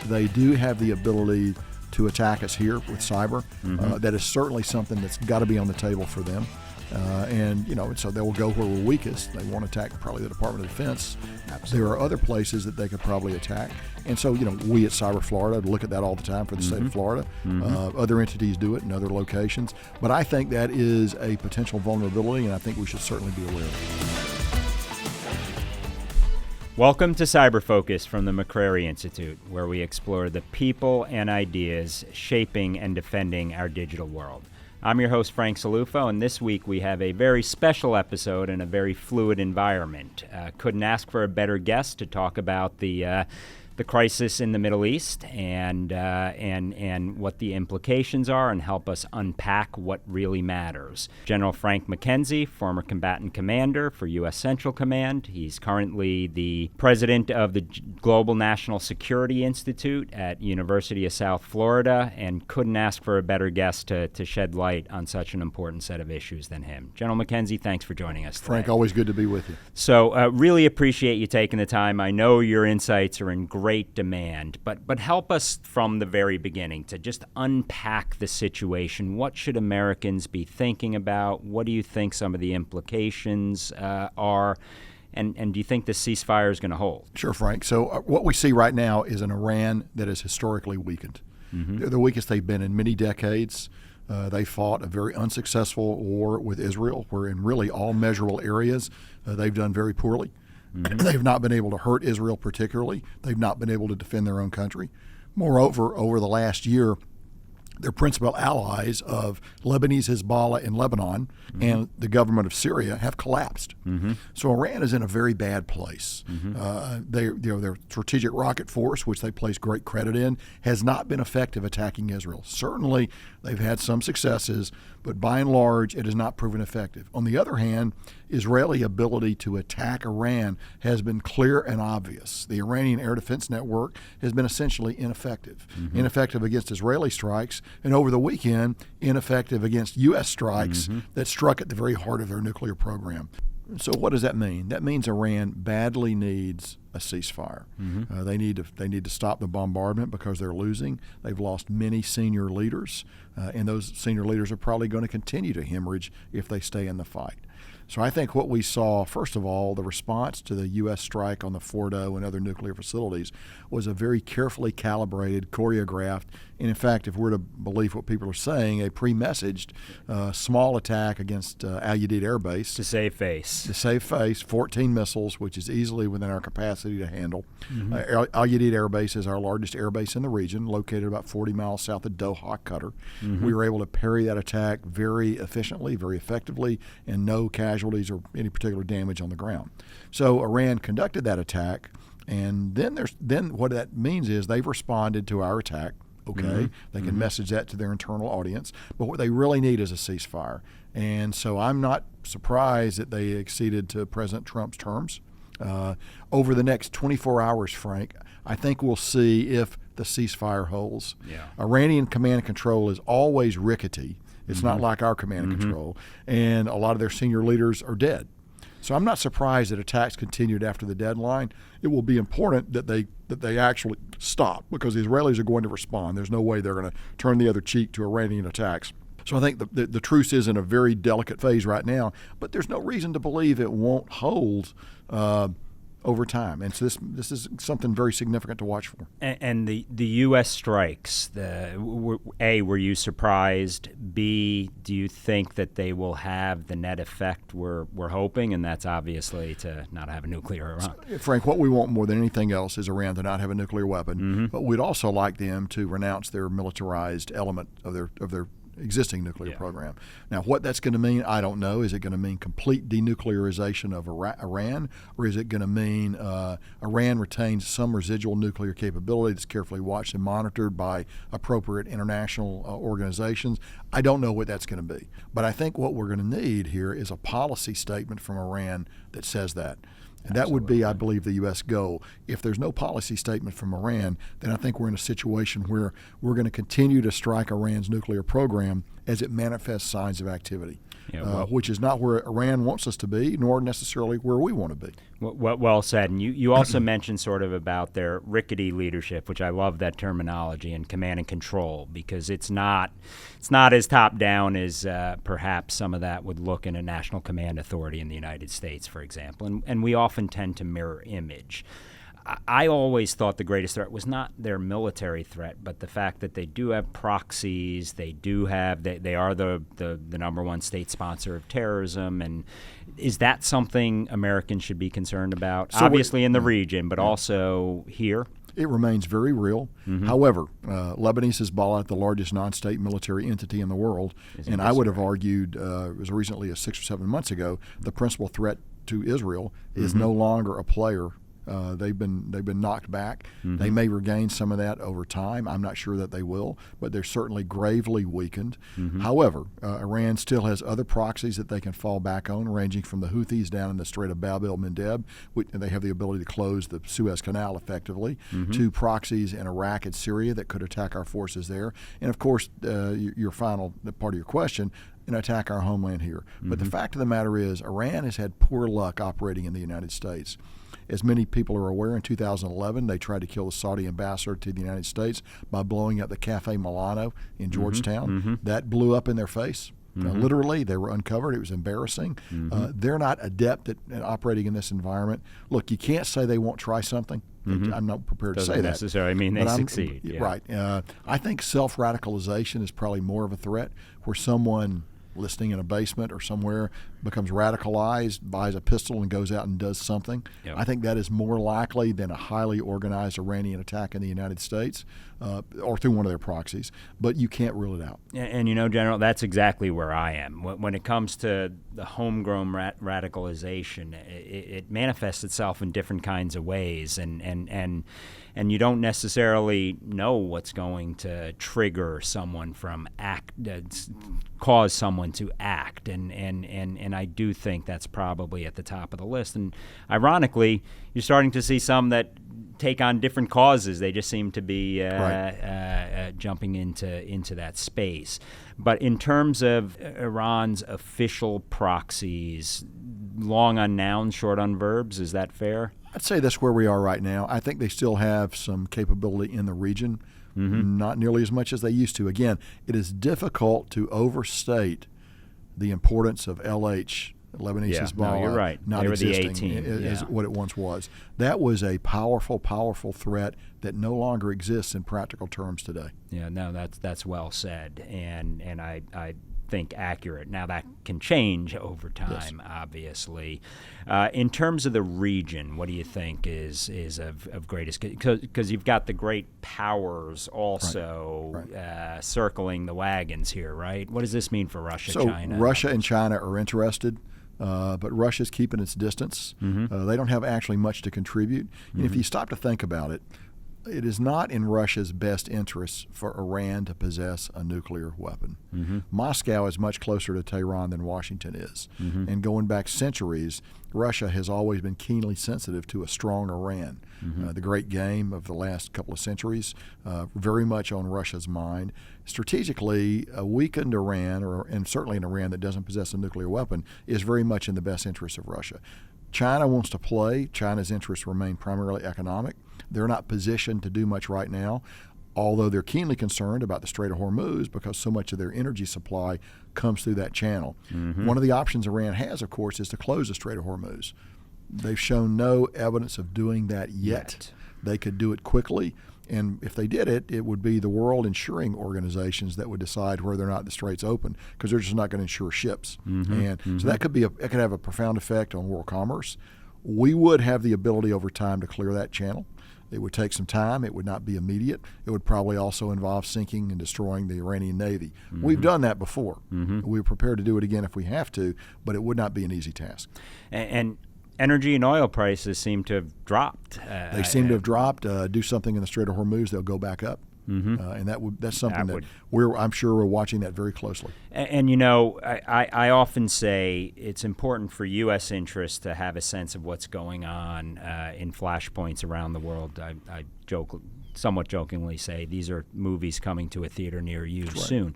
they do have the ability to attack us here with cyber. That is certainly something that's got to be on the table for them. So they will go where we're weakest. They won't attack probably the Department of Defense. Absolutely. There are other places that they could probably attack. And so, we at Cyber Florida look at that all the time for the state of Florida. Other entities do it in other locations. But I think that is a potential vulnerability, and I think we should certainly be aware of it. Welcome to Cyber Focus from the McCrary Institute, where we explore the people and ideas shaping and defending our digital world. I'm your host, Frank Cilluffo, and this week we have a very special episode in a very fluid environment. Couldn't ask for a better guest to talk about the crisis in the Middle East and what the implications are and help us unpack what really matters. General Frank McKenzie, former combatant commander for U.S. Central Command. He's currently the president of the Global National Security Institute at University of South Florida, and couldn't ask for a better guest to shed light on such an important set of issues than him. General McKenzie, thanks for joining us today. Frank, always good to be with you. So really appreciate you taking the time. I know your insights are in great demand, but help us from the very beginning to just unpack the situation. What should Americans be thinking about? What do you think some of the implications are? And do you think the ceasefire is going to hold? Sure, Frank. So what we see right now is an Iran that is historically weakened. They're the weakest they've been in many decades. They fought a very unsuccessful war with Israel, where in really all measurable areas they've done very poorly. They've not been able to hurt Israel particularly. They've not been able to defend their own country. Moreover, over the last year, their principal allies of Lebanese Hezbollah in Lebanon and the government of Syria have collapsed. So Iran is in a very bad place. Their strategic rocket force, which they place great credit in, has not been effective attacking Israel. Certainly, they've had some successes, but by and large, it has not proven effective. On the other hand, Israeli ability to attack Iran has been clear and obvious. The Iranian air defense network has been essentially ineffective. Ineffective against Israeli strikes, and over the weekend, ineffective against U.S. strikes that struck at the very heart of their nuclear program. So what does that mean? That means Iran badly needs a ceasefire. They need to stop the bombardment because they're losing. They've lost many senior leaders, and those senior leaders are probably going to continue to hemorrhage if they stay in the fight. So I think what we saw, first of all, the response to the U.S. strike on the Fordo and other nuclear facilities was a very carefully calibrated, choreographed, and in fact, if we're to believe what people are saying, a pre-messaged small attack against Al Udeid Air Base. To save face. To save face, 14 missiles, which is easily within our capacity to handle. Al Udeid Air Base is our largest air base in the region, located about 40 miles south of Doha, Qatar. We were able to parry that attack very efficiently, very effectively, and no casualties or any particular damage on the ground. So Iran conducted that attack, and then what that means is they've responded to our attack. Okay, they can message that to their internal audience, but what they really need is a ceasefire. And so I'm not surprised that they acceded to President Trump's terms. Over the next 24 hours, Frank, I think we'll see if the ceasefire holds. Iranian command and control is always rickety. It's not like our command and control, and a lot of their senior leaders are dead. So I'm not surprised that attacks continued after the deadline. It will be important that they actually stop, because the Israelis are going to respond. There's no way they're going to turn the other cheek to Iranian attacks. So I think the truce is in a very delicate phase right now, but there's no reason to believe it won't hold over time. And so this is something very significant to watch for. And the U.S. strikes, A, were you surprised? B, do you think that they will have the net effect we're hoping? And that's obviously to not have a nuclear Iran. Frank, what we want more than anything else is Iran to not have a nuclear weapon. But we'd also like them to renounce their militarized element of their existing nuclear program. Now, what that's going to mean, I don't know. Is it going to mean complete denuclearization of Iran, or is it going to mean Iran retains some residual nuclear capability that's carefully watched and monitored by appropriate international organizations? I don't know what that's going to be. But I think what we're going to need here is a policy statement from Iran that says that. And that would be, I believe, the U.S. goal. If there's no policy statement from Iran, then I think we're in a situation where we're going to continue to strike Iran's nuclear program as it manifests signs of activity, Yeah, which is not where Iran wants us to be, nor necessarily where we want to be. Well said. And you also mentioned sort of about their rickety leadership, which I love that terminology, and command and control, because it's not as top down as perhaps some of that would look in a national command authority in the United States, for example. And we often tend to mirror image. I always thought the greatest threat was not their military threat, but the fact that they do have proxies, they are the number one state sponsor of terrorism. And is that something Americans should be concerned about? So obviously in the region, but also here? It remains very real. However, Lebanese Hezbollah, the largest non-state military entity in the world, and I would have argued as recently as 6 or 7 months ago, the principal threat to Israel is no longer a player. They've been knocked back. They may regain some of that over time. I'm not sure that they will, but they're certainly gravely weakened. However, Iran still has other proxies that they can fall back on, ranging from the Houthis down in the Strait of Bab-el-Mandeb. They have the ability to close the Suez Canal effectively, to proxies in Iraq and Syria that could attack our forces there. And of course, your final part of your question, and attack our homeland here. But the fact of the matter is, Iran has had poor luck operating in the United States. As many people are aware, in 2011, they tried to kill the Saudi ambassador to the United States by blowing up the Cafe Milano in Georgetown. That blew up in their face. Literally, they were uncovered. It was embarrassing. They're not adept at operating in this environment. Look, you can't say they won't try something. I'm not prepared to say that. Doesn't necessarily mean they succeed. Yeah. Right. I think self-radicalization is probably more of a threat, where someone listening in a basement or somewhere becomes radicalized, buys a pistol, and goes out and does something. Yep. I think that is more likely than a highly organized Iranian attack in the United States or through one of their proxies. But you can't rule it out. And General, that's exactly where I am. When it comes to the homegrown radicalization, it manifests itself in different kinds of ways, and you don't necessarily know what's going to trigger someone from cause someone to act, and I do think that's probably at the top of the list. And ironically, you're starting to see some that take on different causes. They just seem to be jumping into that space. But in terms of Iran's official proxies, long on nouns, short on verbs, is that fair? I'd say that's where we are right now. I think they still have some capability in the region, not nearly as much as they used to. Again, it is difficult to overstate the importance of LH, Lebanese Hezbollah, you're right. not they were existing the A-team. as what it once was. That was a powerful, powerful threat that no longer exists in practical terms today. Yeah, no, that's well said, and I think accurate. Now that can change over time, obviously. In terms of the region, what do you think is of greatest? Because you've got the great powers also circling the wagons here, right? What does this mean for Russia, China? Russia and China are interested. But Russia's keeping its distance. They don't have actually much to contribute. And if you stop to think about it, it is not in Russia's best interests for Iran to possess a nuclear weapon. Moscow is much closer to Tehran than Washington is. And going back centuries, Russia has always been keenly sensitive to a strong Iran. The great game of the last couple of centuries, very much on Russia's mind. Strategically, a weakened Iran, and certainly an Iran that doesn't possess a nuclear weapon, is very much in the best interest of Russia. China wants to play. China's interests remain primarily economic. They're not positioned to do much right now, although they're keenly concerned about the Strait of Hormuz because so much of their energy supply comes through that channel. One of the options Iran has, of course, is to close the Strait of Hormuz. They've shown no evidence of doing that yet. They could do it quickly, and if they did it, it would be the world insuring organizations that would decide whether or not the strait's open, because they're just not going to insure ships. So that could have a profound effect on world commerce. We would have the ability over time to clear that channel. It would take some time. It would not be immediate. It would probably also involve sinking and destroying the Iranian Navy. We've done that before. We're prepared to do it again if we have to, but it would not be an easy task. And energy and oil prices seem to have dropped. They seem to have dropped. Do something in the Strait of Hormuz, they'll go back up. And that's something that I'm sure we're watching that very closely. And you know, I often say it's important for U.S. interests to have a sense of what's going on in flashpoints around the world. I joke somewhat jokingly say these are movies coming to a theater near you soon.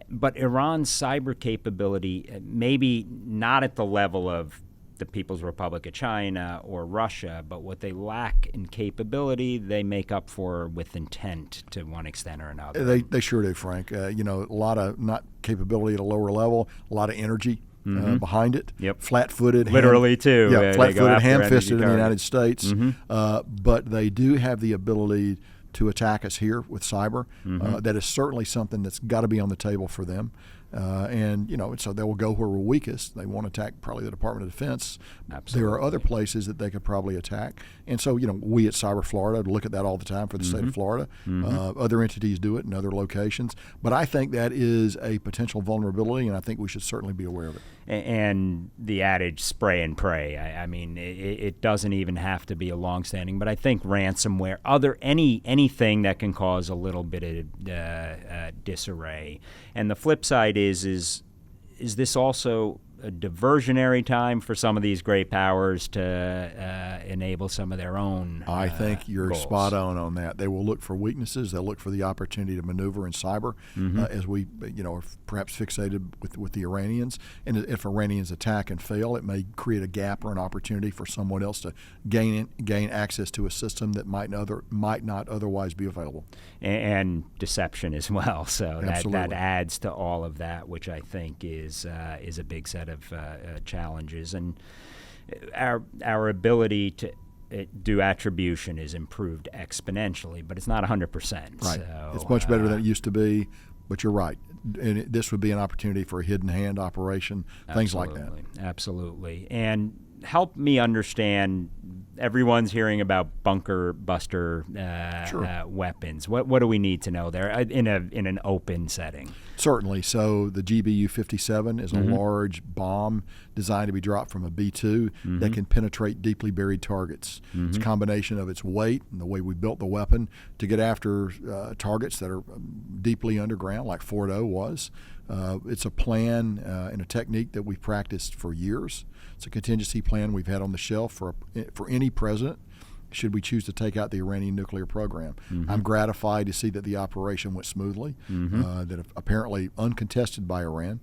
But Iran's cyber capability, maybe not at the level of the People's Republic of China or Russia, but what they lack in capability, they make up for with intent to one extent or another. They sure do, Frank. A lot of not capability at a lower level, a lot of energy behind it. Yep. Flat-footed. Literally, too. Yeah, flat-footed, ham-fisted in the United States. Mm-hmm. But they do have the ability to attack us here with cyber. That is certainly something that's got to be on the table for them. So they will go where we're weakest. They won't attack probably the Department of Defense. Absolutely. There are other places that they could probably attack. And so, we at Cyber Florida look at that all the time for the state of Florida. Other entities do it in other locations. But I think that is a potential vulnerability, and I think we should certainly be aware of it. And the adage spray and pray, I mean, it doesn't even have to be a long-standing, but I think ransomware, anything that can cause a little bit of disarray. And the flip side is this also a diversionary time for some of these great powers to enable some of their own I think you're goals. spot on that. They will look for weaknesses. They'll look for the opportunity to maneuver in cyber as we, are perhaps fixated with the Iranians. And if Iranians attack and fail, it may create a gap or an opportunity for someone else to gain access to a system that might not otherwise be available. And deception as well. So that adds to all of that, which I think is a big set of challenges. And our ability to do attribution is improved exponentially, but it's not 100%. Right. So, it's much better than it used to be, but you're right. And this would be an opportunity for a hidden hand operation, things like that. Absolutely. And help me understand, everyone's hearing about bunker buster weapons. What do we need to know there in an open setting? Certainly. So the GBU-57 is a large bomb designed to be dropped from a B-2 that can penetrate deeply buried targets. It's a combination of its weight and the way we built the weapon to get after targets that are deeply underground, like Fort O was. It's a plan and a technique that we've practiced for years. It's a contingency plan we've had on the shelf for any president should we choose to take out the Iranian nuclear program. I'm gratified to see that the operation went smoothly, that apparently uncontested by Iran,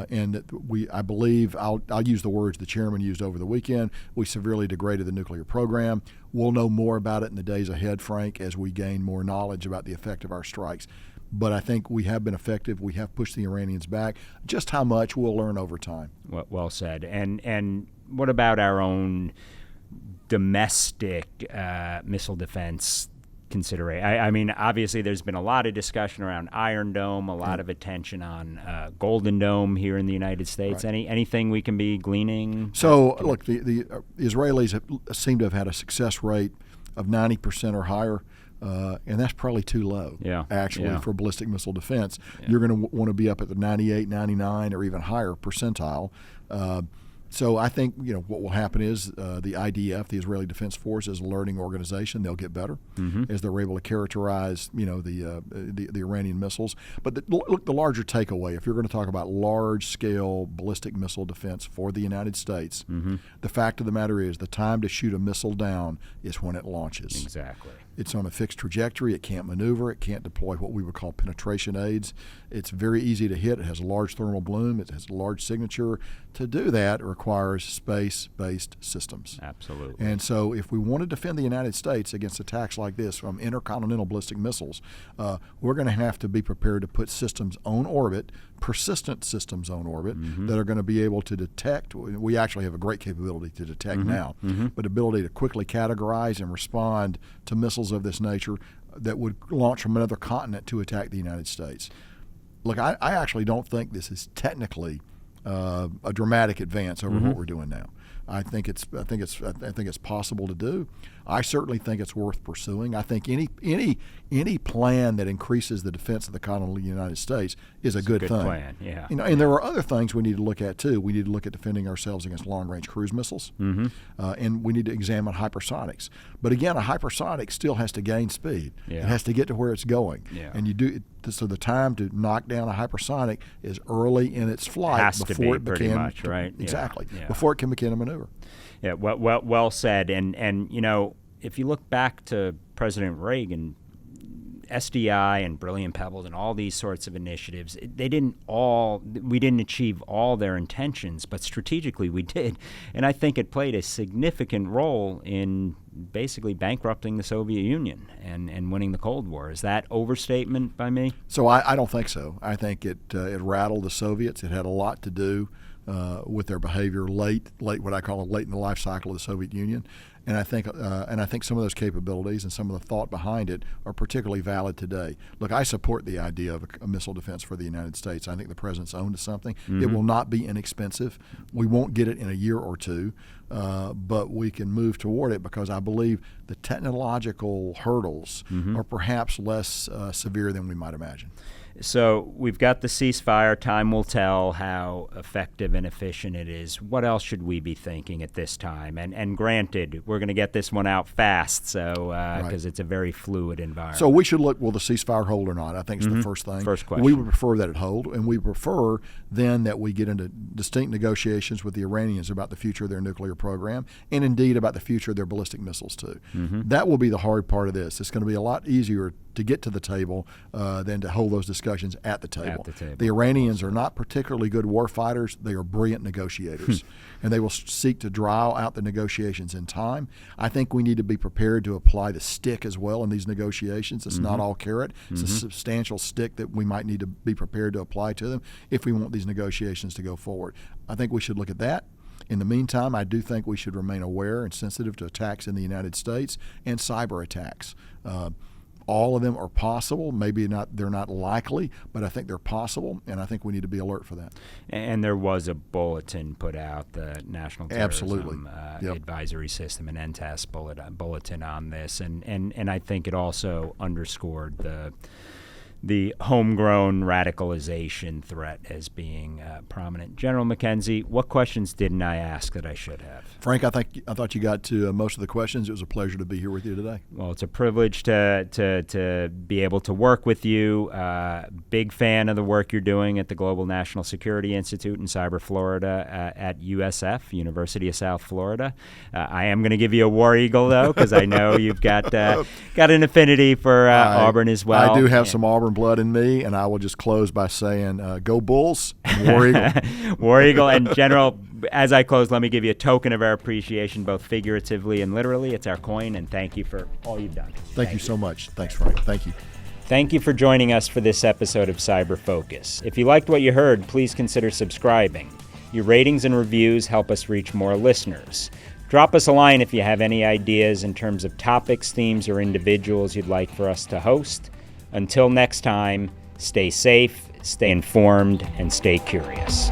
and that I believe, I'll use the words the chairman used over the weekend, we severely degraded the nuclear program. We'll know more about it in the days ahead, Frank, as we gain more knowledge about the effect of our strikes. But I think we have been effective. We have pushed the Iranians back. Just how much, we'll learn over time. Well said. And what about our own domestic missile defense consideration? I mean, obviously there's been a lot of discussion around Iron Dome, a lot of attention on Golden Dome here in the United States. Right. Anything we can be gleaning? So, look, the Israelis seem to have had a success rate of 90% or higher. And that's probably too low, for ballistic missile defense. You're going to want to be up at the 98, 99, or even higher percentile. So I think what will happen is the IDF, the Israeli Defense Force, is a learning organization. They'll get better as they're able to characterize the Iranian missiles. But look, the larger takeaway, if you're going to talk about large-scale ballistic missile defense for the United States, the fact of the matter is the time to shoot a missile down is when it launches. Exactly. It's on a fixed trajectory. It can't maneuver. It can't deploy what we would call penetration aids. It's very easy to hit. It has a large thermal bloom. It has a large signature. To do that, it requires space-based systems. Absolutely. And so if we want to defend the United States against attacks like this from intercontinental ballistic missiles, we're going to have to be prepared to put systems on orbit, persistent systems on orbit, that are going to be able to detect. We actually have a great capability to detect now, but ability to quickly categorize and respond to missiles of this nature that would launch from another continent to attack the United States. Look, I actually don't think this is technically a dramatic advance over what we're doing now. I think it's possible to do. I certainly think it's worth pursuing. I think any plan that increases the defense of the continental United States is a good thing. Plan, yeah. And there are other things we need to look at too. We need to look at defending ourselves against long-range cruise missiles, and we need to examine hypersonics. But again, a hypersonic still has to gain speed. Yeah. It has to get to where it's going, and you do. So the time to knock down a hypersonic is early in its flight before it pretty much, right? Exactly. Yeah. Before it can begin a maneuver. Yeah. Well said. And if you look back to President Reagan, SDI and Brilliant Pebbles and all these sorts of initiatives, we didn't achieve all their intentions, but strategically we did. And I think it played a significant role in basically bankrupting the Soviet Union and winning the Cold War. Is that overstatement by me? So I don't think so. I think it rattled the Soviets. It had a lot to do with their behavior late, what I call late in the life cycle of the Soviet Union. And I think some of those capabilities and some of the thought behind it are particularly valid today. Look, I support the idea of a missile defense for the United States. I think the president's owned to something. Mm-hmm. It will not be inexpensive. We won't get it in a year or two, but we can move toward it because I believe the technological hurdles are perhaps less severe than we might imagine. So we've got the ceasefire. Time will tell how effective and efficient it is. What else should we be thinking at this time? And granted, we're going to get this one out fast, so because it's a very fluid environment. So we should look, will the ceasefire hold or not? I think it's the first thing. First question. We would prefer that it hold, and we prefer then that we get into distinct negotiations with the Iranians about the future of their nuclear program and indeed about the future of their ballistic missiles too. That will be the hard part of this. It's going to be a lot easier to get to the table than to hold those discussions at the table. The Iranians are not particularly good war fighters. They are brilliant negotiators, and they will seek to draw out the negotiations in time. I think we need to be prepared to apply the stick as well in these negotiations. It's not all carrot. It's a substantial stick that we might need to be prepared to apply to them if we want these negotiations to go forward. I think we should look at that. In the meantime, I do think we should remain aware and sensitive to attacks in the United States and cyber attacks. All of them are possible. Maybe they're not likely, but I think they're possible, and I think we need to be alert for that. And there was a bulletin put out, the National Terrorism Advisory System, an NTAS bulletin on this, and I think it also underscored the homegrown radicalization threat as being prominent. General McKenzie, what questions didn't I ask that I should have? Frank, I thought you got to most of the questions. It was a pleasure to be here with you today. Well, it's a privilege to be able to work with you. Big fan of the work you're doing at the Global National Security Institute in Cyber Florida at USF, University of South Florida. I am going to give you a War Eagle, though, because I know you've got an affinity for Auburn as well. I do have some Auburn blood in me, and I will just close by saying, go Bulls, War Eagle. War Eagle. And General, as I close, let me give you a token of our appreciation, both figuratively and literally. It's our coin, and thank you for all you've done. Thank you so much. Thanks, Frank. Thank you. Thank you for joining us for this episode of Cyber Focus. If you liked what you heard, please consider subscribing. Your ratings and reviews help us reach more listeners. Drop us a line if you have any ideas in terms of topics, themes, or individuals you'd like for us to host. Until next time, stay safe, stay informed, and stay curious.